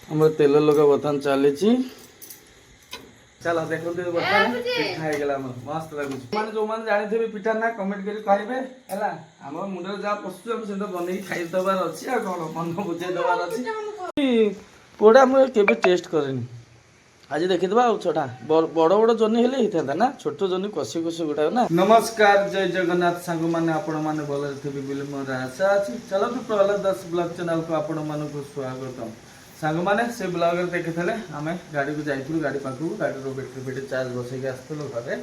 ଆମର ତେଲ ଲଗା ବର୍ତ୍ତମାନ ଚାଲିଛି। ଚାଲ ଦେଖନ୍ତୁ ବର୍ତ୍ତମାନ ପିଠା ହେଇଗଲା ଆମର ମସ୍ତ ଲାଗୁଛି। ଯୋଉମାନେ ଜାଣିଥିବେ ପିଠା ନା କମେଣ୍ଟ କରି କହିବେ ହେଲା। ଆମର ମୁଣ୍ଡରେ ଯାହା ପଶୁଛି ଆମେ ସେଟା ବନେଇକି ଖାଇଦେବାର ଅଛି ଆଉ କଣ ମନ ବୁଝେଇ ଦେବାର ଅଛି। ପୋଡ଼ା ମୁଁ କେବେ ଟେଷ୍ଟ କରେନି। ଆଜି ଦେଖିଦେବା ଆଉ ଛୋଟା ବଡ଼ ବଡ଼ ଜହ୍ନି ହେଲେ ହେଇଥାନ୍ତା ନା ଛୋଟ ଜହ୍ନି କଷି କଷି ଗୁଡ଼ାକ ନା। ନମସ୍କାର ଜୟ ଜଗନ୍ନାଥ ସାଙ୍ଗମାନେ ଆପଣମାନେ ଭଲରେ ଥିବେ ବୋଲି ମୋର ଆଶା ଅଛି। ଚାଲନ୍ତୁ ପ୍ରହ୍ଲାଦ ଦାସ ବ୍ଲଗ ଚ୍ୟାନେଲକୁ ଆପଣମାନଙ୍କୁ ସ୍ୱାଗତମ। ସାଙ୍ଗମାନେ ସେ ବ୍ଲଗରେ ଦେଖିଥିଲେ ଆମେ ଗାଡ଼ିକୁ ଯାଇଥିଲୁ ଗାଡ଼ି ପାଖକୁ ଗାଡ଼ିର ବେଟ୍ରି ଚାର୍ଜ ବସେଇକି ଆସିଥିଲୁ ଘରେ।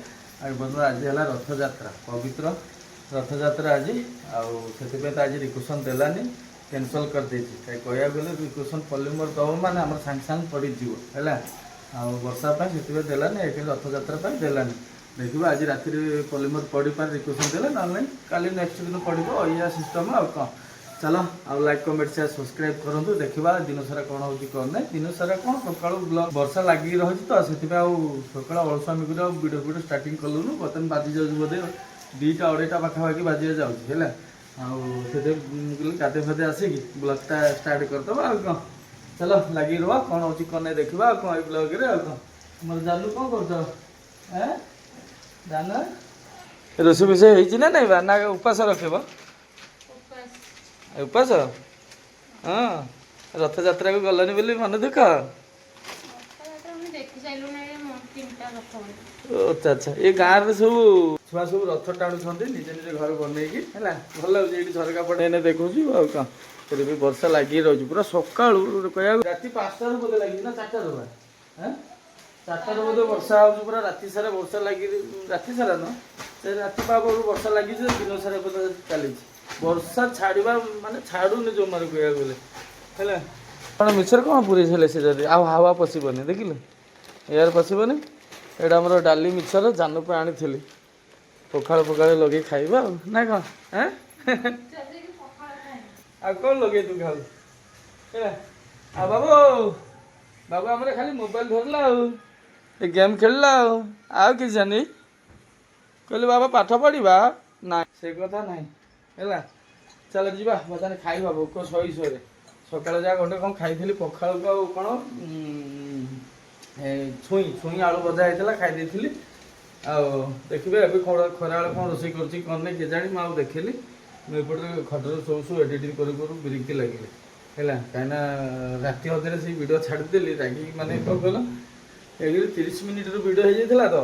ଆଉ ବନ୍ଧୁ ଆଜି ହେଲା ରଥଯାତ୍ରା ପବିତ୍ର ରଥଯାତ୍ରା ଆଜି। ଆଉ ସେଥିପାଇଁ ତ ଆଜି ରିକୁସନ୍ ଦେଲାନି କ୍ୟାନସଲ୍ କରିଦେଇଛି। କାହିଁ କହିବାକୁ ଗଲେ ରିକୁସନ୍ ପଲ୍ୟୁମର ଦେବ ମାନେ ଆମର ସାଙ୍ଗେ ସାଙ୍ଗେ ପଡ଼ିଯିବ ହେଲା। ଆଉ ବର୍ଷା ପାଇଁ ସେଥିପାଇଁ ଦେଲାନି ଏଠି ରଥଯାତ୍ରା ପାଇଁ ଦେଲାନି। ଦେଖିବା ଆଜି ରାତିରେ ପଲ୍ୟୁମର ପଡ଼ିପାରେ ରିକୁସନ୍ ଦେଲେ ନହେଲେ ନାହିଁ କାଲି ନେକ୍ସଟ ଦିନ ପଡ଼ିବ ଏଇଆ ସିଷ୍ଟମ୍ ଆଉ କ'ଣ। ଚାଲ ଆଉ ଲାଇକ୍ କମେଣ୍ଟ ସେୟାର ସବସ୍କ୍ରାଇବ୍ କରନ୍ତୁ। ଦେଖିବା ଦିନ ସାରା କ'ଣ ହେଉଛି କ'ଣ ନାହିଁ। ଦିନ ସାରା କ'ଣ ସକାଳୁ ବର୍ଷା ଲାଗିକି ରହିଛି ତ ସେଥିପାଇଁ ଆଉ ସକାଳ ଅଳସୁଆମି କରି ଆଉ ଭିଡ଼ିଓ ଷ୍ଟାର୍ଟିଂ କଲୁନୁ। ବର୍ତ୍ତମାନ ବାଜି ଯାଉଛି ବୋଧେ 2ଟା 2:30 ପାଖାପାଖି ବାଜିବା ଯାଉଛି ହେଲା। ଆଉ ସେଥିପାଇଁ ଗାଧୋଇ ଫାଧୋଇ ଆସିକି ବ୍ଲଗ୍ଟା ଷ୍ଟାର୍ଟ କରିଦେବା ଆଉ କ'ଣ। ଚାଲ ଲାଗିକି ରୁହ କ'ଣ ହେଉଛି କ'ଣ ନାହିଁ ଦେଖିବା ଆଉ କ'ଣ ଏଇ ବ୍ଲଗ୍ରେ ଆଉ କ'ଣ। ଆମର ଜାନୁ କ'ଣ କରୁଛ ଜାନୁ ରୋଷେଇ ଫୋଷେଇ ହେଇଛି ନା ନାଇଁ ବା ନା ଉପାସ ରଖିବ ଉପାସ? ହଁ ରଥଯାତ୍ରାକୁ ଗଲନି ବୋଲି ମନ ଦୁଃଖ। ଆଚ୍ଛା ଆଚ୍ଛା ଏ ଗାଁରେ ସବୁ ଛୁଆ ସବୁ ରଥ ଟାଣୁଛନ୍ତି ନିଜ ନିଜ ଘର ବନେଇକି ହେଲା। ଭଲ ଲାଗୁଛି ଏଇଠି ଝରକା ପଟେ ଏନେ ଦେଖୁଛୁ ଆଉ କ'ଣ। ସେଠି ବି ବର୍ଷା ଲାଗିକି ରହିଛି ପୁରା ସକାଳୁ କହିବାକୁ ରାତି 5ଟାରୁ ବୋଧେ ଲାଗିଛି ନା 4ଟାରୁ ବା 4ଟାରୁ ବୋଧେ ବର୍ଷା ହେଉଛି ପୁରା ରାତି ସାରା ବର୍ଷା ଲାଗି ରାତି ସାରା ନୁହଁ ସେ ରାତି ପାଖରୁ ବର୍ଷା ଲାଗିଛି ଦିନ ସାରା ବୋଧେ ଚାଲିଛି। ବର୍ଷା ଛାଡ଼ିବା ମାନେ ଛାଡ଼ୁନି ଜମାରୁ କହିବାକୁ ଗଲେ ହେଲା। କ'ଣ ମିଛରେ କ'ଣ ପୁରେଇଥିଲେ ସେ ଯଦି ଆଉ ହାୱା ପଶିବନି ଦେଖିଲେ ଏୟାର ପଶିବନି। ଏଇଟା ଆମର ଡାଲି ମିଛର ଜାନୁ ପାଇଁ ଆଣିଥିଲି ପଖାଳ ଲଗେଇ ଖାଇବା ଆଉ ନା କ'ଣ ଆଉ କ'ଣ ଲଗେଇ ତୁ ଖାଉ ହେଲା। ଆଉ ବାବୁ ଆମର ଖାଲି ମୋବାଇଲ ଧରିଲା ଆଉ ଏ ଗେମ୍ ଖେଳିଲା ଆଉ କିଛି ଜାଣି କହିଲି ବାବା ପାଠ ପଢ଼ିବା ନାଇଁ ସେ କଥା ନାହିଁ ହେଲା। ଚାଲ ଯିବା ବର୍ତ୍ତମାନ ଖାଇବା ଭୋକ ଶୋଇରେ ସକାଳେ ଯାହା ଘଣ୍ଟେ କ'ଣ ଖାଇଥିଲି ପଖାଳକୁ ଆଉ କ'ଣ ଛୁଇଁ ଆଳୁ ଭଜା ହେଇଥିଲା ଖାଇ ଦେଇଥିଲି। ଆଉ ଦେଖିବେ ଏବେ ଖରାବେଳେ କ'ଣ ରୋଷେଇ କରୁଛି କ'ଣ ନାହିଁ କେଜାଣି ମୁଁ ଆଉ ଦେଖିଲି। ମୁଁ ଏପଟେ ଖଟରେ ସବୁ ଏଡ଼ିଟିଂ କରୁ ବିରକ୍ତି ଲାଗିଲେ ହେଲା। କାହିଁକିନା ରାତି ଅଧରେ ସେଇ ଭିଡ଼ିଓ ଛାଡ଼ିଦେଲି ରାଗିକି ମାନେ କ'ଣ କହିଲ ଏଇଠି 30 ମିନିଟ୍ର ଭିଡ଼ିଓ ହେଇଯାଇଥିଲା ତ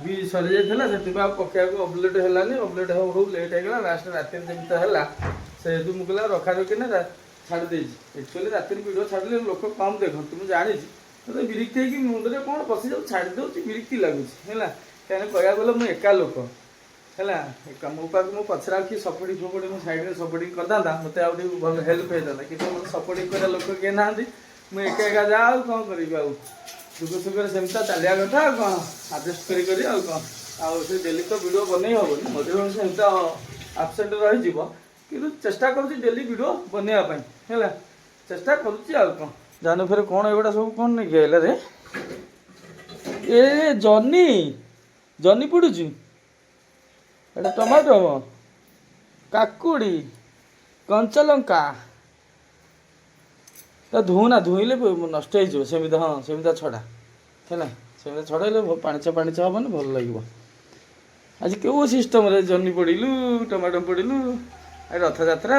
ବି ସରିଯାଇଥିଲା ସେଥିପାଇଁ ଆଉ ପକେଇବାକୁ ଅପଲୋଡ଼ ହେଲାନି। ଅପଲୋଡ଼ ହଉ ଲେଟ୍ ହେଇଗଲା ଲାଷ୍ଟ ରାତିରେ ଯେମିତି ହେଲା ସେହେତୁ ମୁଁ କହିଲା ରଖାରଖିନା ଛାଡ଼ି ଦେଇଛି। ଆକ୍ଚୁଆଲି ରାତିରେ ଭିଡ଼ିଓ ଛାଡ଼ିଲେ ଲୋକ କମ୍ ଦେଖନ୍ତି ମୁଁ ଜାଣିଛି। ମୋତେ ବିରକ୍ତି ହେଇକି ମୁଣ୍ଡରେ କ'ଣ ପଶିଯାଉଛି ଛାଡ଼ି ଦେଉଛି ବିରକ୍ତି ଲାଗୁଛି ହେଲା। କାହିଁକିନା କହିବାକୁ ଗଲେ ମୁଁ ଏକା ଲୋକ ହେଲା। ମୋ ପାଖକୁ ମୁଁ ପଛରେ ଆଉ କିଏ ସପୋର୍ଟିଂ ମୁଁ ସାଇଡ଼ରେ ସପୋର୍ଟିଂ କରିଥାନ୍ତା ମୋତେ ଆଉ ଟିକେ ଭଲ ହେଲ୍ପ ହେଇଥାନ୍ତା। କିନ୍ତୁ ମୋତେ ସପୋର୍ଟିଂ କରିବା ଲୋକ କିଏ ନାହାନ୍ତି। ମୁଁ ଏକା ଯା ଆଉ କ'ଣ କରିବି ଆଉ ଦୁଃଖ ସୁଖରେ ସେମିତି ଚାଲିବା କଥା ଆଉ କ'ଣ ଆଡ଼ଜଷ୍ଟ କରି ଆଉ କ'ଣ। ଆଉ ସେ ଡେଲି ତ ଭିଡ଼ିଓ ବନେଇ ହେବନି ମଝିରେ ମଝିରେ ସେମିତି ଆବସେଣ୍ଟ ରହିଯିବ। କିନ୍ତୁ ଚେଷ୍ଟା କରୁଛି ଡେଲି ଭିଡ଼ିଓ ବନେଇବା ପାଇଁ ହେଲା। ଚେଷ୍ଟା କରୁଛି ଆଉ କ'ଣ। ଜାନୁ ଫେରେ କ'ଣ ଏଗୁଡ଼ା ସବୁ କ'ଣ ନେଇକି ଆଇଲା ରେ ଏ ଜହ୍ନି ପଡ଼ୁଛି ଏଇଟା ଟମାଟୋ କାକୁଡ଼ି କଞ୍ଚାଲଙ୍କା ତା ଧୋଇଲେ ନଷ୍ଟ ହେଇଯିବ ସେମିତି। ହଁ ସେମିତି ଛଡ଼ା ହେଲା ସେମିତି ଛଡ଼ାଇଲେ ପାଣିଚା ହେବନି ଭଲ ଲାଗିବ। ଆଜି କେଉଁ ସିଷ୍ଟମରେ ଜହ୍ନି ପଡ଼ିଲୁ ଟମାଟୋ ପଡ଼ିଲୁ ଏ ରଥଯାତ୍ରା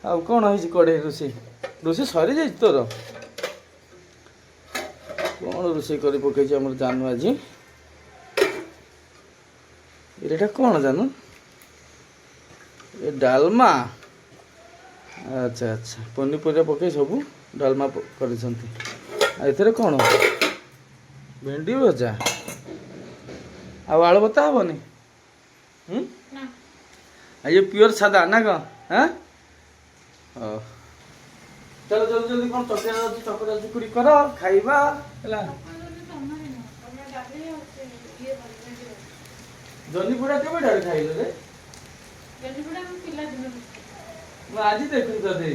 ଆଉ କ'ଣ ହେଇଛି କଢ଼େଇ ରୋଷେଇ ସରିଯାଇଛି ତୋର? କ'ଣ ରୋଷେଇ କରି ପକେଇଛି ଆମର ଜାନୁ ଆଜି? ଏଇଟା କ'ଣ ଜାନୁ ଏ ଡାଲମା? ଆଚ୍ଛା ଆଚ୍ଛା ପନିପରିବା ପକେଇ ସବୁ ଡାଲମା କରିଛନ୍ତି। ଆଉ ଏଥିରେ କ'ଣ ଭେଣ୍ଡି ଭଜା ଆଉ ଆଳୁ ଭର୍ତ୍ତା ହେବନି? ଇଏ ପିଓର ସାଧା ନା କ'ଣ? ହଉ ଚାଲ ଜଲ୍ଦି କ'ଣ ଚକଟା ଚୁକୁଡ଼ି କର ଖାଇବା ହେଲା। ଜହ୍ନି ପୋଡ଼ା କେବେ ଠାରୁ ଖାଇଲ ରେ? ମୁଁ ଆଜି ଦେଖୁଛି ତତେ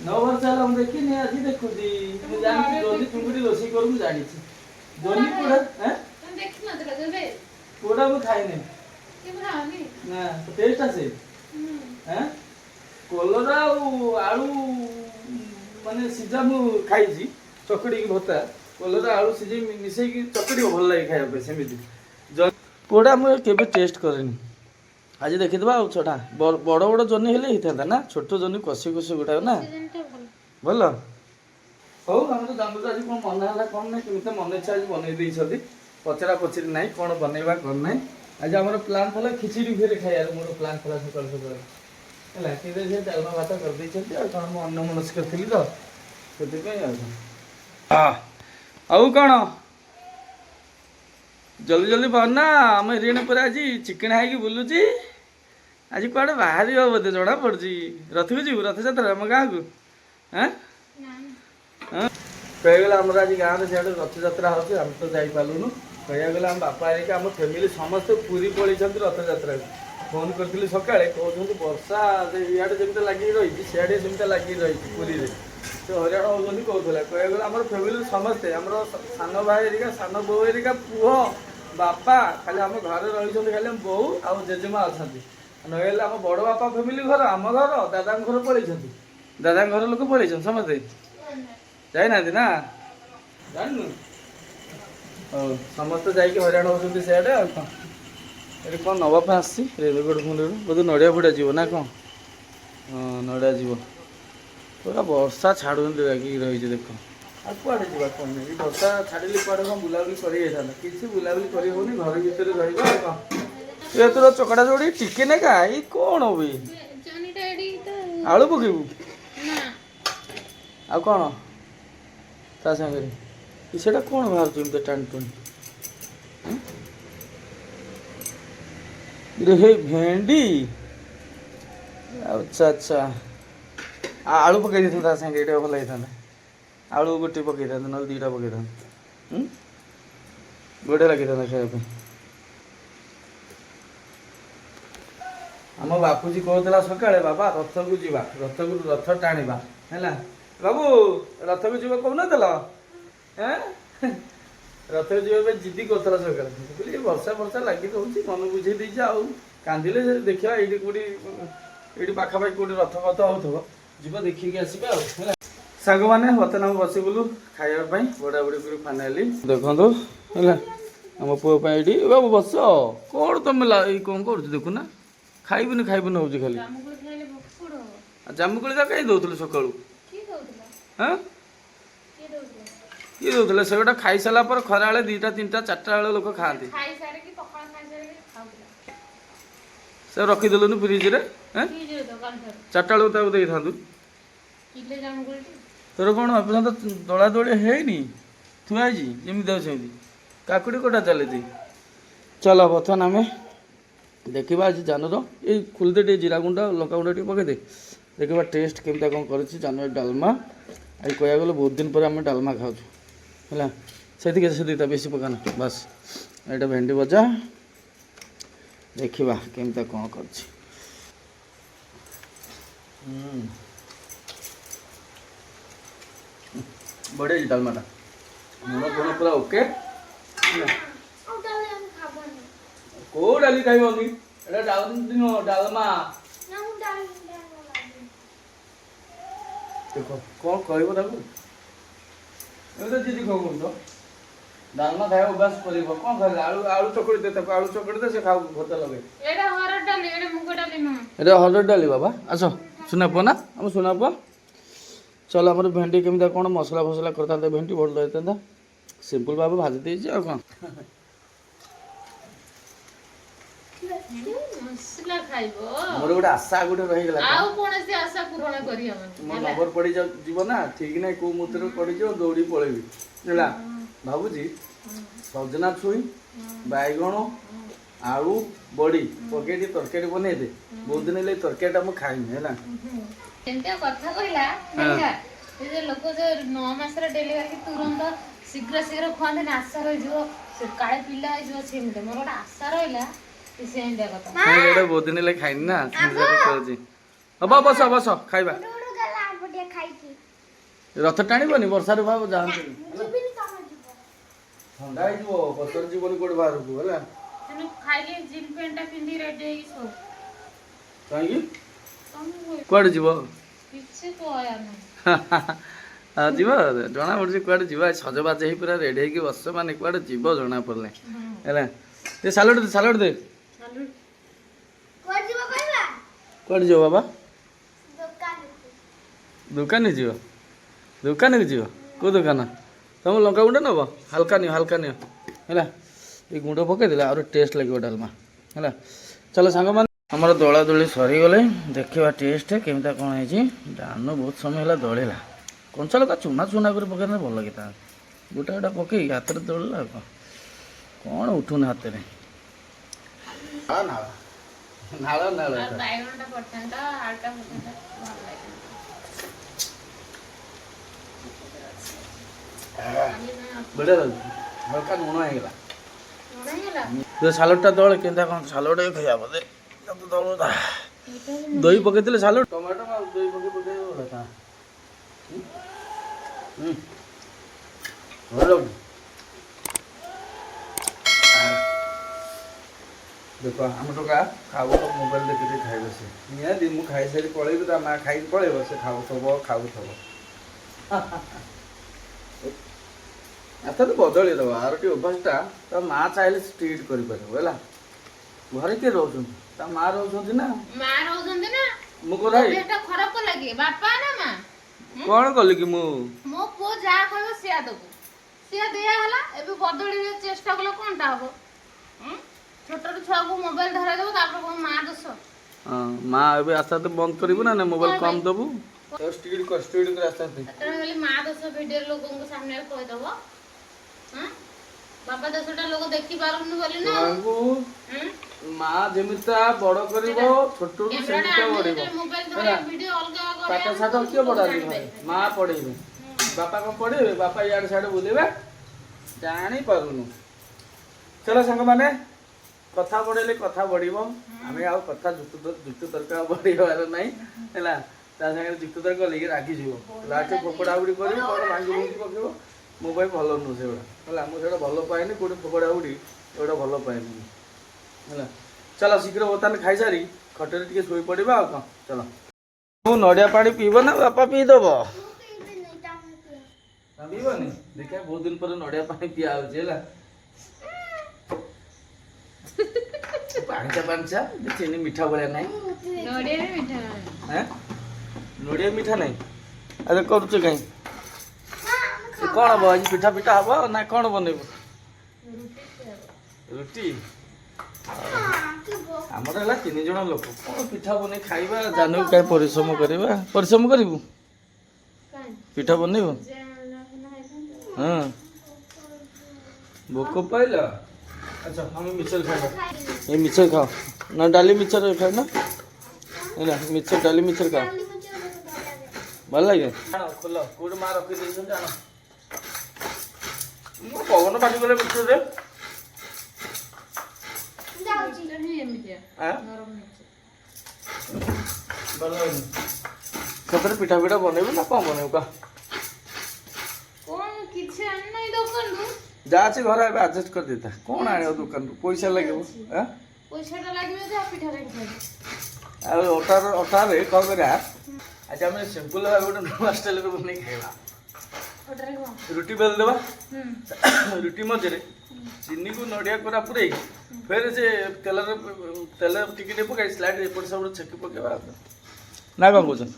9 ବର୍ଷ ହେଲା ମୁଁ ଦେଖିନି ଆଜି ଦେଖୁଛି। ମୁଁ ଜାଣିଛି ଜହ୍ନି ଚୁଙ୍ଗୁଡ଼ି ରୋଷେଇ କରୁ ମୁଁ ଜାଣିଛି। ଜହ୍ନି ପୋଡ଼ା ମୁଁ ଖାଇନି ନା ଟେଷ୍ଟ ଆସେ। କଲରା ଆଉ ଆଳୁ ସିଝା ମୁଁ ଖାଇଛି ଚକଡ଼ିକି ଭତ୍ତା କଲରା ଆଳୁ ସିଝେଇ ମିଶେଇକି ଚକଡ଼ିବ ଭଲ ଲାଗେ ଖାଇବା ପାଇଁ ସେମିତି ପୋଡ଼ା ମୁଁ କେବେ ଟେଷ୍ଟ କରେନି ଆଜି ଦେଖିଦେବା ଆଉ ଛଟା ବଡ଼ ବଡ଼ ଜହ୍ନି ହେଲେ ହେଇଥାନ୍ତା ନା ଛୋଟ ଜହ୍ନି କଷି କଷି ଗୋଟାକ ନା ଭଲ ହଉ ଆମେ ତ ଜାଣୁଛୁ ଆଜି କ'ଣ ମନେ ହେଲା କ'ଣ ନାହିଁ କେମିତି ମନେ ଇଚ୍ଛା ଆଜି ବନେଇ ଦେଇଛନ୍ତି ପଚରା ପଚରି ନାହିଁ କ'ଣ ବନେଇବା କ'ଣ ନାହିଁ ଆଜି ଆମର ପ୍ଲାନ୍ ଥିଲା ଖିଚିଡ଼ି ଫେରେ ଖାଇବାର ମୋର ପ୍ଲାନ୍ ଥିଲା ସକାଳୁ ସକାଳୁ ହେଲା କିନ୍ତୁ ସେ ଡାଲମା ଭାତ କରିଦେଇଛନ୍ତି ଆଉ କ'ଣ ମୁଁ ଅନ୍ୟମନସ୍କ ଥିଲି ତ ସେଥିପାଇଁ ଆଉ କ'ଣ ଜଲ୍ଦି ଜଲ୍ଦି ବନା ଆମ ଏରିଆରେ ପୁରା ଆଜି ଚିକେନ୍ ହେଇକି ବୁଲୁଛି ଆଜି କୁଆଡ଼େ ବାହାରିବ ବୋଧେ ଜଣା ପଡ଼ୁଛି ରଥକୁ ଯିବୁ ରଥଯାତ୍ରା ଆମ ଗାଁକୁ ହଁ କହିବାକୁ ଗଲେ ଆମର ଆଜି ଗାଁରେ ସିଆଡ଼େ ରଥଯାତ୍ରା ହେଉଛି ଆମେ ତ ଯାଇପାରିଲୁନୁ କହିବାକୁ ଗଲେ ଆମ ବାପା ହେରିକା ଆମ ଫ୍ୟାମିଲି ସମସ୍ତେ ପୁରୀ ପଳେଇଛନ୍ତି ରଥଯାତ୍ରାକୁ ଫୋନ୍ କରିଥିଲି ସକାଳେ କହୁଛନ୍ତି ବର୍ଷା ଇଆଡ଼େ ଯେମିତି ଲାଗିକି ରହିଛି ସିଆଡ଼େ ସେମିତି ଲାଗିକି ରହିଛି ପୁରୀରେ ସେ ହଇରାଣ ହେଉଛନ୍ତି କହୁଥିଲା କହିବାକୁ ଗଲେ ଆମର ଫ୍ୟାମିଲି ସମସ୍ତେ ଆମର ସାନ ଭାଇ ହେରିକା ସାନ ବୋଉ ହେରିକା ପୁଅ ବାପା ଖାଲି ଆମ ଘରେ ରହିଛନ୍ତି ଖାଲି ଆମ ବୋଉ ଆଉ ଜେଜେମା ଅଛନ୍ତି ନହେଲେ ଆମ ବଡ଼ ବାପା ଫ୍ୟାମିଲି ଘର ଆମ ଘର ଦାଦାଙ୍କ ଘର ପଳେଇଛନ୍ତି ଦାଦାଙ୍କ ଘର ଲୋକ ପଳେଇଛନ୍ତି ସମସ୍ତେ ଯାଇନାହାନ୍ତି ନା ଜାଣିନୁ ହଉ ସମସ୍ତେ ଯାଇକି ହଇରାଣ ହେଉଛନ୍ତି ସିଆଡ଼େ ଆଉ କ'ଣ ଏଠି କ'ଣ ନେବା ପାଇଁ ଆସିଛି ରେଲଗଡ଼ ଫୁଣ୍ଡରୁ ବୋଧେ ନଡ଼ିଆ ଫୁଡ଼ିଆ ଯିବ ନା କ'ଣ ହଁ ନଡ଼ିଆ ଯିବ ପୁରା ବର୍ଷା ଛାଡ଼ୁଛନ୍ତି ଲାଗିକି ରହିଛି ଦେଖ ଆଉ କୁଆଡ଼େ ଯିବା କ'ଣ ନାହିଁ ବର୍ଷା ଛାଡ଼ିଲେ କୁଆଡ଼େ କ'ଣ ବୁଲାବୁଲି କରି ଯାଇଥାନ୍ତା କିଛି ବୁଲାବୁଲି କରି ହେଉନି ଘର ଭିତରେ ରହିବା ଆଉ କ'ଣ ଏ ତୋର ଚକଡ଼ା ଚକଡ଼ି ଟିକେ ନେକା ଏଇ କ'ଣ ହୁଏ ଆଳୁ ପକେଇବୁ ଆଉ କ'ଣ ତା ସାଙ୍ଗରେ ସେଟା କ'ଣ ବାହାରୁଛି ଏମିତି ଟାଣି ଟୁଣି ହେ ଭେଣ୍ଡି ଆଚ୍ଛା ଆଚ୍ଛା ଆଳୁ ପକେଇ ଦେଇଥାନ୍ତା ତା ସାଙ୍ଗେ ଏଇଟା ଭଲ ହେଇଥାନ୍ତା ଆଳୁ ଗୋଟେ ପକେଇଥାନ୍ତେ ନହେଲେ ଦୁଇଟା ପକେଇଥାନ୍ତେ ବଢ଼ିଆ ଲାଗିଥାନ୍ତା ଖାଇବା ପାଇଁ ଆମ ବାପୁଜୀ କହୁଥିଲା ସକାଳେ ବାବା ରଥକୁ ଯିବା ରଥ ଟାଣିବା ହେଲା ବାବୁ ରଥକୁ ଯିବ କହୁନଥିଲ ରଥକୁ ଯିବା ପାଇଁ ଜିଦି କରୁଥିଲା ସକାଳେ କହିଲି ବର୍ଷା ଲାଗି ରହୁଛି ମନ ବୁଝେଇ ଦେଇଛି ଆଉ କାନ୍ଦିଲେ ଦେଖିବା ଏଇଠି କେଉଁଠି ଏଇଠି ପାଖାପାଖି କେଉଁଠି ରଥ ହେଉଥିବ ଯିବା ଦେଖିକି ଆସିବା ଆଉ ହେଲା ସାଙ୍ଗମାନେ ବର୍ତ୍ତମାନ ଆମେ ବସିବୁଲୁ ଖାଇବା ପାଇଁ ବଢ଼ାବୁଢ଼ି କରି ଫାଇନାଲି ଦେଖନ୍ତୁ ହେଲା ଆମ ପୁଅ ପାଇଁ ଏଇଠି ବାବୁ ବସ କ'ଣ ତମେ ଏଇ କ'ଣ କରୁଛ ଦେଖୁନା ଖାଇବୁନି ହେଉଛି ଖାଲି ଜାମୁକୋଳି ତା କାହିଁ ଦେଉଥିଲୁ ସକାଳୁ ହଁ କିଏ ଦେଉଥିଲେ ସେଗୁଡ଼ା ଖାଇସାରିଲା ପରେ ଖରାବେଳେ 2ଟା 3ଟା 4ଟା ବେଳେ ଲୋକ ଖାଆନ୍ତି ସେ ରଖିଦେଲୁନି ଫ୍ରିଜରେ 4ଟା ବେଳକୁ ତାକୁ ଦେଇଥାନ୍ତୁ ତୋର କ'ଣ ଏପର୍ଯ୍ୟନ୍ତ ଦୋଳା ଦୋଳି ହେଇନି ଥୁଆ ହେଇଛି ଯେମିତି ଦେଉ ସେମିତି କାକୁଡ଼ି କୋଟା ଚାଲିଛି ଚାଲ ବର୍ତ୍ତମାନ ଆମେ ଦେଖିବା ଆଜି ଜାନୁର ଏଇ ଖୋଲିଦେ ଟିକେ ଜିରା ଗୁଣ୍ଡ ଲଙ୍କା ଗୁଣ୍ଡ ଟିକେ ପକେଇଦେ ଦେଖିବା ଟେଷ୍ଟ କେମିତିଆ କ'ଣ କରିଛି ଜାନୁ ଡାଲମା ଆଜି କହିବାକୁ ଗଲେ ବହୁତ ଦିନ ପରେ ଆମେ ଡାଲମା ଖାଉଛୁ ହେଲା ସେତିକି ସେତିକି ବେଶୀ ପକାନା ବାସ୍ ଏଇଟା ଭେଣ୍ଡି ଭଜା ଦେଖିବା କେମିତିଆ କ'ଣ କରିଛି ବଢ଼ିଆ ହେଇଛି ଡାଲମାଟା ଲୁଣ ଫୁଣ ପୁରା ଓକେ କୋଉ ଡାଲି ଖାଇବନି ଏଇଟା ଡାଲମା ଦେଖ କ'ଣ କହିବ ତାକୁ ଏମିତି ଜିଦି କହୁଛ ଡାଲମା ଖାଇବା ଅଭ୍ୟାସ କରିବ କ'ଣ ଖାଇଲେ ଆଳୁ ଚକଡ଼ି ଦେ ତାକୁ ଆଳୁ ଚକଡ଼ି ଦେ ସେ ଖାଉ ଭଜା ଲଗେଇ ଏଇଟା ହରଡ଼ ଡାଲି ବାବା ଆସ ସୁନା ପୁଅ ନା ଆମ ସୁନା ପୁଅ ଚାଲ ଆମର ଭେଣ୍ଡି କେମିତିଆ କ'ଣ ମସଲା ଫସଲା କରିଥାନ୍ତେ ଭେଣ୍ଡି ଭଲ ହେଇଥାନ୍ତା ସିମ୍ପଲ୍ ଭାବେ ଭାଜି ଦେଇଛି ଆଉ କ'ଣ ମୋର ଗୋଟେ ଆଶା ଗୋଟେ ରହିଗଲା ମୋ ନମ୍ବର ପଡ଼ି ଯିବ ନା ଠିକ ନାହିଁ କୋଉ ମୁହୂର୍ତ୍ତରେ ପଡ଼ିଯିବ ଦୌଡ଼ି ପଳେଇବି ହେଲା ଭାବୁଛି ସଜନା ଛୁଇଁ ବାଇଗଣ ଆଳୁ ବଡ଼ି ପକେଇକି ତରକାରୀ ବନେଇଦେ ବହୁତ ଦିନ ହେଲେ ତରକାରୀଟା ମୁଁ ଖାଇନି ହେଲା କଥା କହିଲା ଲୋକ 9 ମାସର ଡେଲିଭରି ତୁରନ୍ତ ଶୀଘ୍ର ଖୁଆନ୍ତିନି ଆଶା ରହିଯିବ କାଳେ ପିଲା ହେଇଯିବ ସେମିତି ମୋର ଗୋଟେ ଆଶା ରହିଲା ବହୁତ ଦିନ ହେଲେ ଖାଇନି ନା ବସ ବସ ଖାଇବା ରଥ ଟାଣିବନି ବର୍ଷାରେ ଭାବ ଯାଆନ୍ତୁନି ଥଣ୍ଡା ହେଇଯିବ ପଛରେ ଯିବନି କୋଉଠି ବାହାରକୁ ହେଲା କାହିଁକି କୁଆଡେ ଯିବ ହଁ ଯିବ ଜଣା ପଡୁଛି କୁଆଡେ ଯିବ ସଜବାଜ ହେଇ ପୁରା ରେଡି ହେଇକି ବସ ମାନେ କୁଆଡେ ଯିବ ଜଣା ପଡୁନି ହେଲା ଦେ ସାଲଡ ଦେ କୁଆଡେ ଯିବ ବାବା ଦୋକାନରେ ଯିବ ଦୋକାନକୁ ଯିବ କୋଉ ଦୋକାନ ତମ ଲଙ୍କା ଗୁଣ୍ଡ ନେବ ହାଲକା ନିଅ ହେଲା ଏ ଗୁଣ୍ଡ ପକେଇଦେଲେ ଆହୁରି ଟେଷ୍ଟ ଲାଗିବ ଡାଲମା ହେଲା ଚାଲ ସାଙ୍ଗମାନେ ଆମର ଦୋଳା ଦୋଳି ସରିଗଲେ ଦେଖିବା ଟେଷ୍ଟ କେମିତି କ'ଣ ହେଇଛି ଜାନୁ ବହୁତ ସମୟ ହେଲା ଦଳିଲା କଞ୍ଚା ଲଙ୍କା ଚୁନା କରି ପକେଇଲେ ଭଲ ଲାଗିଥା ଗୋଟା ପକେଇକି ହାତରେ ଦଳିଲା ଆଉ କ'ଣ ଉଠୁନି ହାତରେ ନାଳ ବଢ଼ିଆ ଲାଗୁଛି ହାଲକା ଲୁଣ ହେଇଗଲା ସାଲଡ଼ଟା ଦଳେ କେନ୍ତା କ'ଣ ସାଲଡ଼ ଖାଇବା ବୋଧେ ଦହି ପକେଇଥିଲେ ସାଲଡ଼ ଟମାଟୋ ଆଉ ଦହି ପକେଇ ଭଲ ଲାଗୁଛି ଦେଖ ଆମ ଟୋକା ଖାଉ ମୋବାଇଲ ଦେଖିକି ଖାଇବ ସେ ନିହାତି ମୁଁ ଖାଇସାରି ପଳେଇବି ତା ମା ଖାଇକି ପଳେଇବ ସେ ଖାଉଥିବ ଆଚ୍ଛା ତ ବଦଳି ଦେବ ଆର ଟିକେ ଅଭ୍ୟାସଟା ତା ମା ଚାହିଁଲେ ଷ୍ଟ୍ରିଟ୍ କରିପାରିବ ହେଲା ଘରେ କିଏ ରହୁଛନ୍ତି ତା ମା ରହୁଛନ୍ତି ନା ମୁଁ ଖରାପ ଲାଗେ ବାପା ନା ମା କ'ଣ କଲି କି ମୁଁ ମୋ ପୁଅ ଯାହା କହିବ ସିଆ ଦବୁ ସିଆ ଦିଆ ହେଲା ଏବେ ବଦଳିବା ଚେଷ୍ଟା କଲେ କଣଟା ହବ ଛୋଟରୁ ଛୁଆକୁ ମୋବାଇଲ ଧରାଇ ଦେବୁ ତାପରେ କଣ ମା ଦୋଷ ହଁ ମା ଏବେ ଆସ୍ତେ ଆସ୍ତେ ବନ୍ଦ କରିବୁ ନା ମୋବାଇଲ କମ୍ ଦେବୁ ଷ୍ଟ୍ରିଟ୍ କରି ଆସ୍ତେ ଆସ୍ତେ ମା ଦୋଷ ଭିଡ଼ିଓ ଲୋକଙ୍କ ସାମ୍ନାରେ କହିଦେବ ବାପା ଦୋଷଟା ଲୋକ ଦେଖି ପାରୁନି ବୋଲି ନା ମା ଯେମିତି ବଡ଼ କରିବ ଛୋଟରୁ ସେମିତି ବଢ଼ିବ ପାଠ ସାଠ କିଏ ପଢ଼ାନ୍ତି ଘରେ ମା ପଢ଼େଇବେ ବାପା କ'ଣ ପଢ଼େଇବେ ବାପା ଇଆଡ଼େ ସିଆଡ଼େ ବୁଲିବେ ଜାଣିପାରୁନୁ ଚାଲ ସାଙ୍ଗମାନେ କଥା ବଢ଼େଇଲେ କଥା ବଢ଼ିବ ଆମେ ଆଉ କଥା ଯୁକ୍ତ ତର୍କ ଆଉ ବଢ଼େଇବାର ନାହିଁ ହେଲା ତା ସାଙ୍ଗରେ ଯୁକ୍ତ ତର୍କ କଲେ ରାଗିଯିବ ଲାଷ୍ଟ ଫୋପଡ଼ା ଉଡ଼ି କରିବ କ'ଣ ଭାଙ୍ଗି ଭୁଙ୍ଗି ପକେଇବ ମୋ ପାଇଁ ଭଲ ନୁହଁ ସେଗୁଡ଼ା ହେଲା ମୁଁ ସେଗୁଡ଼ା ଭଲ ପାଏନି କେଉଁଠି ଫୋପଡ଼ା ଉଡ଼ି ଏଗୁଡ଼ା ଭଲ ପାଏନି ହେଲା ଚାଲ ଶୀଘ୍ର ବର୍ତ୍ତମାନ ଖାଇସାରି ଖଟରେ ଟିକେ ଶୋଇପଡ଼ିବା ଆଉ କ'ଣ ଚାଲ ମୁଁ ନଡ଼ିଆ ପାଣି ପିଇବ ନା ବାପା ପିଇଦେବ ପିଇବନି ଦେଖିବା ବହୁତ ଦିନ ପରେ ନଡ଼ିଆ ପାଣି ପିଆ ହେଉଛି ହେଲା ପାଣିଚା ଚିନି ମିଠା ଭଳିଆ ନାହିଁ ନଡ଼ିଆ ମିଠା ନାହିଁ ଆରେ କରୁଛୁ କାହିଁ କ'ଣ ହବ ଆଜି ପିଠା ହବ ନା କ'ଣ ବନେଇବୁ ରୁଟି ଆମର ହେଲା 3 ଜଣ ଲୋକ କ'ଣ ପିଠା ବନେଇ ଖାଇବା ଜାନୁ କାହିଁ ପରିଶ୍ରମ କରିବୁ ପିଠା ବନେଇବୁ ହଁ ଭୋକ ପାଇଲ ଆଚ୍ଛା ଆମେ ମିକ୍ସଚର ଖାଇବା ଏ ମିକ୍ସଚର ଖାଅ ନା ଡାଲି ମିକ୍ସଚର ଖାଅ ନା ହେଲା ମିକ୍ସଚର ଡାଲି ମିକ୍ସଚର ଖାଅ ଭଲ ଲାଗେ ଖୋଲ କୋଉଠି ମା ରଖିଦେଇଛନ୍ତି ଆଣ ମୁଁ ପବନ ପାଟି ଗଲେ ମିକ୍ସଚରରେ ଭଲ ଲାଗୁନି ସତରେ ପିଠା ବନେଇବୁ ନା କ'ଣ ବନେଇବୁ କହ ଯାହା ଅଛି ଘରେ ଏବେ ଆଡଜଷ୍ଟ କରିଦେଇଥା କ'ଣ ଆଣିବ ଦୋକାନରୁ ପଇସା ଲାଗିବ ଆଉ ଅଟାରେ କ'ଣ କରିବା ଆଜି ଆମେ ସିମ୍ପଲ ଭାବେ ଗୋଟେ ନୂଆ ଷ୍ଟାଇଲରେ ବନେଇକି ଖାଇବା ରୁଟି ବେଲ ଦେବା ରୁଟି ମଝିରେ ଚିନିକୁ ନଡ଼ିଆ କୋରା ପୁରେଇକି ଫେର ସେ ତେଲ ଟିକେ ପକାଇ ସ୍ଲାଇଡ୍ ଏପଟ ସେପଟ ଛେକି ପକେଇବା ନା କ'ଣ କହୁଛନ୍ତି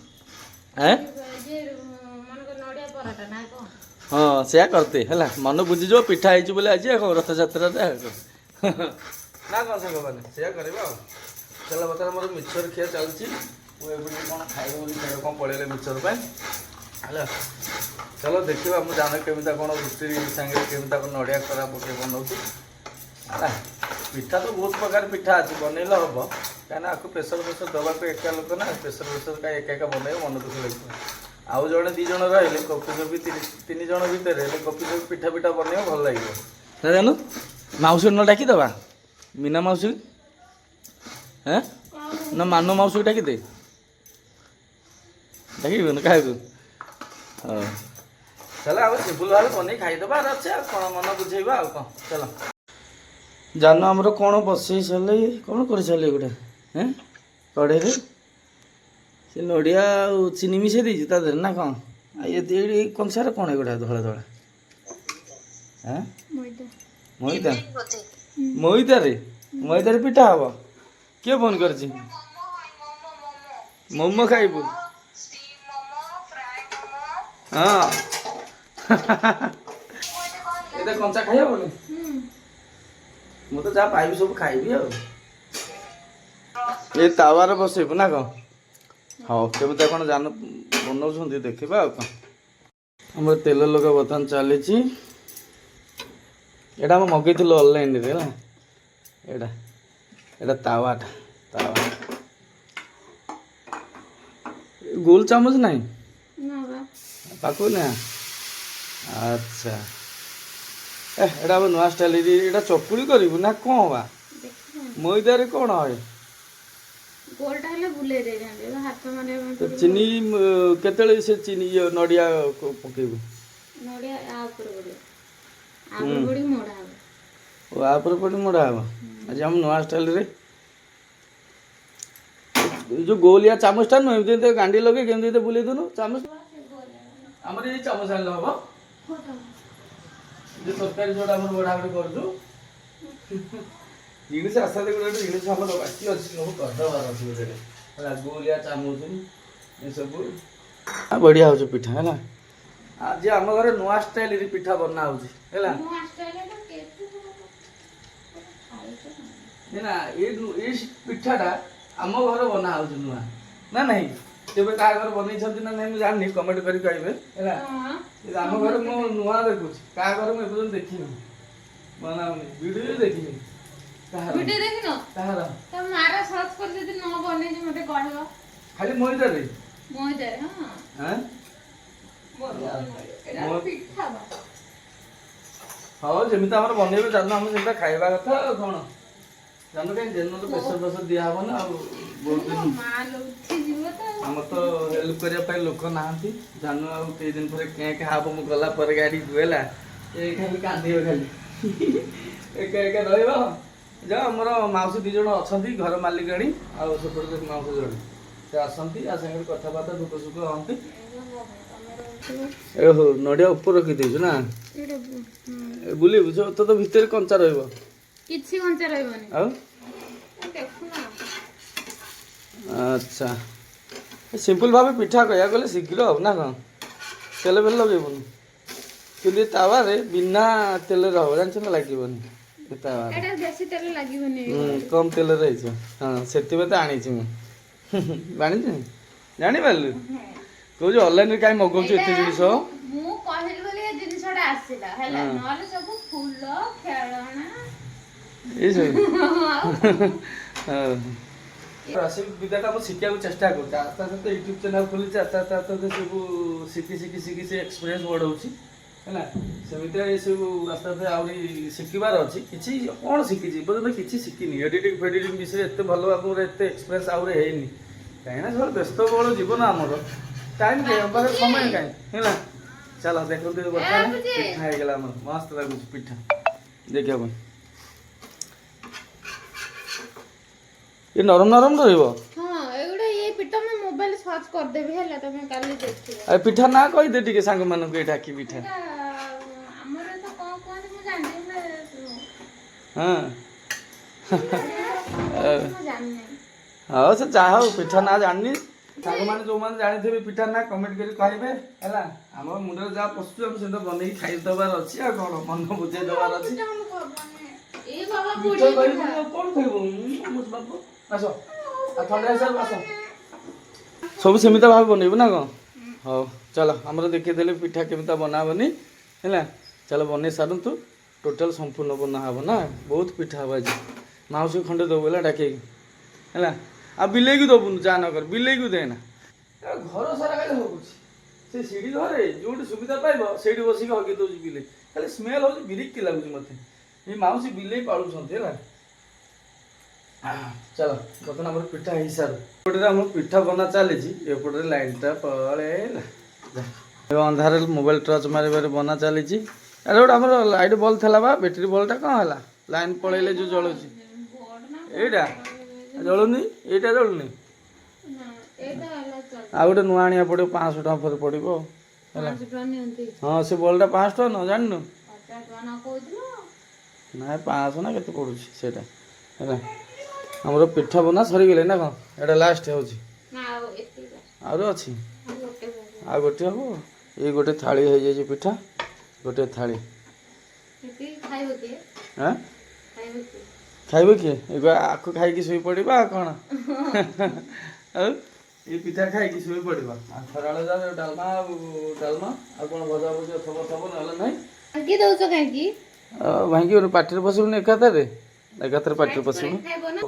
ହଁ ସେୟା କରିତେ ହେଲା ମନ ବୁଝିଯିବ ପିଠା ହେଇଛି ବୋଲି ଆଜି ରଥଯାତ୍ରାରେ ନା କ'ଣ ସାଙ୍ଗମାନେ ସେୟା କରିବା ଆଉ ଚାଲ ବର୍ତ୍ତମାନ ମୋର ମିକ୍ସଚର ଖିଆ ଚାଲିଛି ମୁଁ ଏବେ କ'ଣ ଖାଇବ ବୋଲି କ'ଣ ପଳେଇଲେ ମିକ୍ସଚର ପାଇଁ ହେଲା ଚାଲ ଦେଖିବା ମୁଁ ଜାଣେ କେମିତି କ'ଣ ରୁଟି ସାଙ୍ଗରେ କେମିତି କ'ଣ ନଡ଼ିଆ କରା ପକେଇ ବନାଉଛି ହେଲା ପିଠା ତ ବହୁତ ପ୍ରକାର ପିଠା ଅଛି ବନେଇଲେ ହେବ କାହିଁକିନା ଆକୁ ପ୍ରେସର ଦେବାକୁ ଏକା ଲୋକ ନା ପ୍ରେସର କାହିଁ ଏକା ବନେଇବ ମନ ଦୁଃଖ ଲାଗିବ ଆଉ ଜଣେ 2 ଜଣ ରହିଲେ କପି କପି 3 ଜଣ ଭିତରେ ହେଲେ କପି ପିଠା ବନେଇବ ଭଲ ଲାଗିବ ନା ଜାଣୁ ମାଉସୀ ନ ଡାକିଦେବା ମୀନା ମାଉସୀ ନା ମାନୁ ମାଉସୀକୁ ଡାକିଦେ ଡାକିବିନି କାହାକୁ ହଁ ଚାଲ ଆଉ ସିମ୍ପଲ ଭାବେ ବନେଇ ଖାଇଦେବା ଆର ଅଛି ଆଉ କ'ଣ ମନ ବୁଝେଇବା ଆଉ କ'ଣ ଚାଲ ଜାନ ଆମର କ'ଣ ବସେଇ ସାରିଲେ କ'ଣ କରିସାରିଲେ ଗୋଟେ କଢ଼େଇରେ ସେ ନଡ଼ିଆ ଆଉ ଚିନି ମିଶେଇ ଦେଇଛି ତା ଦେହରେ ନା କ'ଣ ये कंसार कौन एगुड़ा धड़ा धड़ा हाँ मैदा मैदा रे मैदा रे पिठा हब किए फोन कर मोमो खाइबू हाँ ये कंचा खाई हबनी मुझे जहाँ पाइबी सब खाइबी ये तावार बसैबू ना कौन हाँ केमी कौन जान बनाऊँ देखा आम तेल लगा बर्तमान चली एटा हम मगेलु ऑनलाइन रे ना एटा एटा तावाटा तावा गोल चामच नहीं पाको ना अच्छा एटा अब नुआ स्टाइल एटा चकुली करू ना कौन बा मैदा रे कौन है गोलटा हेले बुले दे जांदे हाथ मारे चीनी केतले से चीनी नडिया पकेबू नडिया आ ऊपर बड़ी आ ऊपर बड़ी मोड़ा हो ओ आ ऊपर बड़ी मोड़ा हो आज हम नुआ स्टाइल रे जो गोलिया चामचटा नु एमते गांडी लगे केमते बुले दोनो चामच हमर ये चामच आनलो हबो जे सरकारी जोड़ा हमर बड़ा बड़ी कर दो इंग्लिश आसा दे गोटे इंग्लिश हमर बाकी अछि सब कर दबार अछि बोले हला गोलिया चामच ये सब बढ़िया हो पिठा है ना आज आम घर नुआ स्टाइल रे पिठा बना हो है नुआ स्टाइल तो केतु ना ये पिठाटा आम घर बना हो नुआ ना नहीं केबे का घर बनै छथि ना नहीं जानि कमेंट करी कहबे हैला आम घर मो नुआ देखु का घर में एपन देखिनि बनाउनी वीडियो देखिनि वीडियो देखिनो ताहारा त मारा सर्च कर जदी न बनै जे मते कहबो खाली मैदा रे हां एटा पिठा बा हाँ जमी आम बनइबे जान आम से खाइबा कथा कौन जान कहीं जेन तो प्रेसर प्रेसर दिया हम ना बहुत दिन आम तो हेल्प करने लोक ना जान आ कई दिन पर क्या क्या हम मुझे गला पर गाड़ी दुएला ये खाली कांदे खाली एक एक रहा जा आमर मौसी दीज अच्छा घर मालिकाणी आउ सेपटे मौसी जड़े से आसती आ सागर कथबार्ता दुख सुख हमें ओहो नड़िया ऊपर रखी देछु ना बुले बुझ तो भितर कंचा रहइबो किछि कंचा रहइबोनी आ देखु ना अच्छा सिंपल भावे पिठा कहया गले शीघ्र हो ना कौन तेल बेल लगेबोनी चुली तावा रे बिना तेल रहो जान छ लागीबोनी तावा एटा बेसी तेल लागीबोनी कम तेल रहिछ हां सेति बते आनी छि बानी छि जानि बालु तो जो ऑनलाइन रे काई मगौ छु एते जिनिस मु कहली बोली ए जिनिसडा आसीला हैला नले सब फूल खेळणा ए हां राशि विद्याटा हम शिक्षा को चेष्टा करता आस्ते आस्ते यूट्यूब चैनल खोली आस्ते आस्ते आस्ते सब शिखी से एक्सपीरियंस बढ़ाऊँ है सेमती ये सब आस्ते आस्ते आहरी शिखबार अच्छी किसी कौन शिखी पर्यटन किसी शिखिनी एडिटिंग फेडिटिंग विषय एत भल भाव एत एक्सपीरियंस आहरी है कहीं सब व्यस्तबहुल जीवन आमर टाइम कहीं समय कहीं है चलो देखते पिठा हो गला मस्त लगुच पिठा देखा ये नरम नरम रहिबो हां एगुडा ये पिठा में मोबाइल सर्च कर देबे हैला तमे काली देखिबो ए पिठा ना कहि दे टिके संग मानु के एटा की पिठा हमरे तो कोन मु जानि हां मु जानि हां से चाहो पिठा ना जानि संग माने जो माने जानि थेबे पिठा ना कमेंट करी कहबे हैला हमर मुंडे जा पसु हम से बनै खाइ दबार अछि आ कोन मन बुझे दबार अछि ए बाबा बुढ़ी कोन खइबो मुस बाबू आसो आ ठंडा सर आसो सब सेमिता भाव बनइबो ना को हो चलो हमर देखि देले पिठा केमिता बनाबनी हैला चलो बनै सारंतु टोटल संपूर्ण बना हबो ना बहुत पिठा हबा जी माउसी खंडे दो बेला डाके हैला आ बिलेई को दबुन जा न कर बिलेई को देना घर सारा गाले होकुछ से सीढ़ी घरे जोड सुविधा पाइबो सेडी बसी के हगी दोज बिले खाली स्मेल हो बिरिक के लागुछ मते ये माउसी बिलेई पाळु छथि हैला चलो बर्तमान आम पिठा हो सार एपटे आम पिठा बना चली एपटे लाइनटा पड़ेगा अंधार मोबाइल टर्च मारे बना चली अरे गोटे आम लाइट बल्ब था बा बैटेरी बल्बटा कौन है लाइन पड़े जो जलूँ एटा जलुनी एटा जलुनी आ गोटे नुआ आनिया पड़ो 500 टका पर पड़ो ହେଲା 500 ଟଙ୍କା ନିଅନ୍ତି। ହଁ ସେ ବଲ୍ଟା 500 ଟଙ୍କା ନ ଜାଣିନୁ 50 ଟଙ୍କା ନ କହୁଥିଲ। ନାଇଁ 500 ନା କେତେ ପଡ଼ୁଛି ସେଇଟା ହେଲା ଆମର ପିଠା ବନା ସରିଗଲେ ନା କ'ଣ ଏଇଟା ଲାଷ୍ଟ ହେଉଛି ନା ଆଉ ଏତିକି ଆହୁରି ଅଛି ଆଉ ଗୋଟେ ବୋଉ। ଆଉ ଗୋଟେ ହବ ଏଇ ଗୋଟେ ଥାଳି ହେଇଯାଇଛି ପିଠା ଗୋଟେ ଥାଳି ଏତିକି ଖାଇବ କିଏ? ଆଁ ଖାଇବ କିଏ? ଖାଇବ କିଏ ଆକୁ ଖାଇକି ଶୋଇ ପଡ଼ିବା ଆଉ କ'ଣ ଆଉ ଏଇ ପିଠା ଖାଇକି ଶୋଇ ପଡ଼ିବା ଆଉ ଖରାବେଳେ ଯା ଡାଲମା ଆଉ କ'ଣ ଭଜା ଭଜି ଥବ ନହେଲେ ନାହିଁ ଭାଙ୍ଗି ଦଉଛ କାହିଁକି? ଭାଙ୍ଗି ପାଟିରେ ପଶିବୁନି ଏକାଥରେ ପାଟିରେ ପଶିବୁନି ଖାଇବ ନା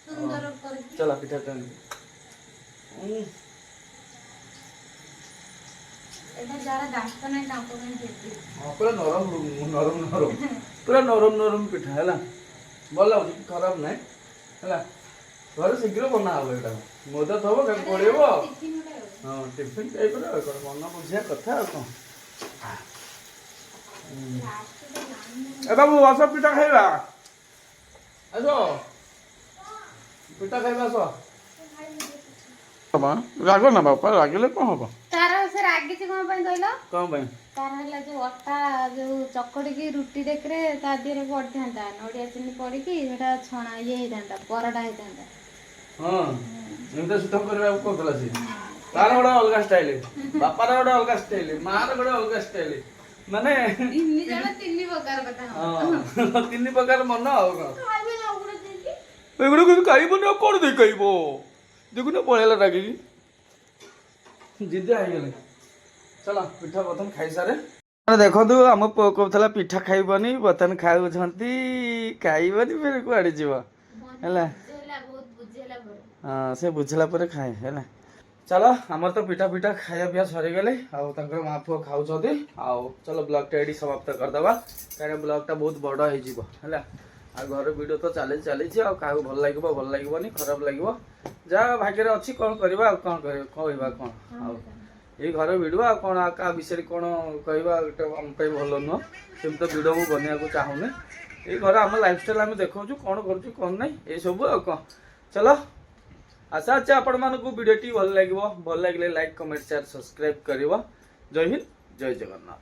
ସୁନ୍ଦର କରିକି। ଚାଲ ପିଠା ଖାଇବୁ ଏଟା ଯାরা ଦାନ୍ତ ନାହିଁ ତାଙ୍କ ପାଇଁ ଦେବି। ହଁ ପୁରା ପୁରା ନରମ ପିଠା ହେଲା ଭଲ ଲାଗୁଛି ଖରାପ ନାହିଁ ହେଲା ଘରେ ଶୀଘ୍ର ବନା ହବ ଏଇଟା ମଇଦା ଥବ ତାକୁ ପଡ଼ିବ ହଁ ଟିଫିନ୍ ଟାଇପ୍ର ଆଉ କ'ଣ ମନ ବୁଝିବା କଥା ଆଉ କ'ଣ ଏ ବାବୁ ଆସ ପିଠା ଖାଇବା ଆସ ପିଠା ଖାଇବା ଆସ ରାଗ ନା ବାପା ରାଗିଲେ କ'ଣ ହବ ତାର ସେ ରାଗିଛି କ'ଣ ପାଇଁ କହିଲ? କ'ଣ ପାଇଁ ତାର ହେଲା ଯୋଉ ଅଟା ଯୋଉ ଚକଡିକି ରୁଟି ଡେକରେ ତା ଦେହରେ ପଡିଥାନ୍ତା ନଡିଆ ଚିନି ପଡିକି ସେଟା ଛଣା ହେଇଥାନ୍ତା ପରଟା ହେଇଥାନ୍ତା। ହଁ ଏମିତି ସୁତମ କରିବାକୁ କହୁଥିଲା ସେ ତାର ଗୋଟେ ଅଲଗା ଷ୍ଟାଇଲ ବାପାର ଗୋଟେ ଅଲଗା ଷ୍ଟାଇଲ ମାର ଗୋଟେ ଅଲଗା ଷ୍ଟାଇଲ ମାନେ ତିନି ଜଣ ତିନି ପ୍ରକାର କଥା ହଁ ତିନି ପ୍ରକାର ମନ ଆଉ କ'ଣ ଏଗୁଡ଼ା କିନ୍ତୁ ଖାଇବନି ଆଉ କ'ଣ ଦେଇ ଖାଇବ ଦେଖୁନ ପଳେଇଲା ରାଗିକି ଜିଦ୍ଦିଆ ହେଇଗଲେ ଚାଲ ପିଠା ବର୍ତ୍ତମାନ ଖାଇସାରେ ଦେଖନ୍ତୁ ଆମ ପୁଅ କହୁଥିଲା ପିଠା ଖାଇବନି ବର୍ତ୍ତମାନ ଖାଉଛନ୍ତି ଖାଇବନି ଫେର କୁଆଡ଼େ ଯିବ ହେଲା ବହୁତ ବୁଝେଇଲା ପରେ ହଁ ସେ ବୁଝିଲା ପରେ ଖାଏ ହେଲା ଚାଲ ଆମର ତ ପିଠା ଖାଇବା ପିଇବା ସରିଗଲେ ଆଉ ତାଙ୍କର ମା ପୁଅ ଖାଉଛନ୍ତି ଆଉ ଚାଲ ବ୍ଲଗ୍ଟା ଏଠି ସମାପ୍ତ କରିଦେବା କାହିଁକିନା ବ୍ଲଗ୍ଟା ବହୁତ ବଡ଼ ହେଇଯିବ ହେଲା ଆଉ ଘର ଭିଡ଼ିଓ ତ ଚାଲିଛି ଆଉ କାହାକୁ ଭଲ ଲାଗିବ ଭଲ ଲାଗିବନି ଖରାପ ଲାଗିବ ଯାହା ଭାଗ୍ୟରେ ଅଛି କ'ଣ କରିବା ଆଉ କ'ଣ କହିବା କ'ଣ ଆଉ ଏଇ ଘର ଭିଡ଼ିଓ ଆଉ କ'ଣ ଆଉ କାହା ବିଷୟରେ କ'ଣ କହିବା ଏଇଟା ଆମ ପାଇଁ ଭଲ ନୁହଁ ସେମିତି ତ ଭିଡ଼ିଓ ମୁଁ ବନେଇବାକୁ ଚାହୁଁନି ଏଇ ଘର ଆମ ଲାଇଫଷ୍ଟାଇଲ୍ ଆମେ ଦେଖାଉଛୁ କ'ଣ କରୁଛୁ କ'ଣ ନାହିଁ ଏଇସବୁ ଆଉ କ'ଣ ଚାଲ ଆଶା ଅଛି ଆପଣମାନଙ୍କୁ ଭିଡ଼ିଓଟି ଭଲ ଲାଗିବ ଭଲ ଲାଗିଲେ ଲାଇକ୍ କମେଣ୍ଟ ସେୟାର ସବସ୍କ୍ରାଇବ୍ କରିବ ଜୟ ହିନ୍ଦ ଜୟ ଜଗନ୍ନାଥ।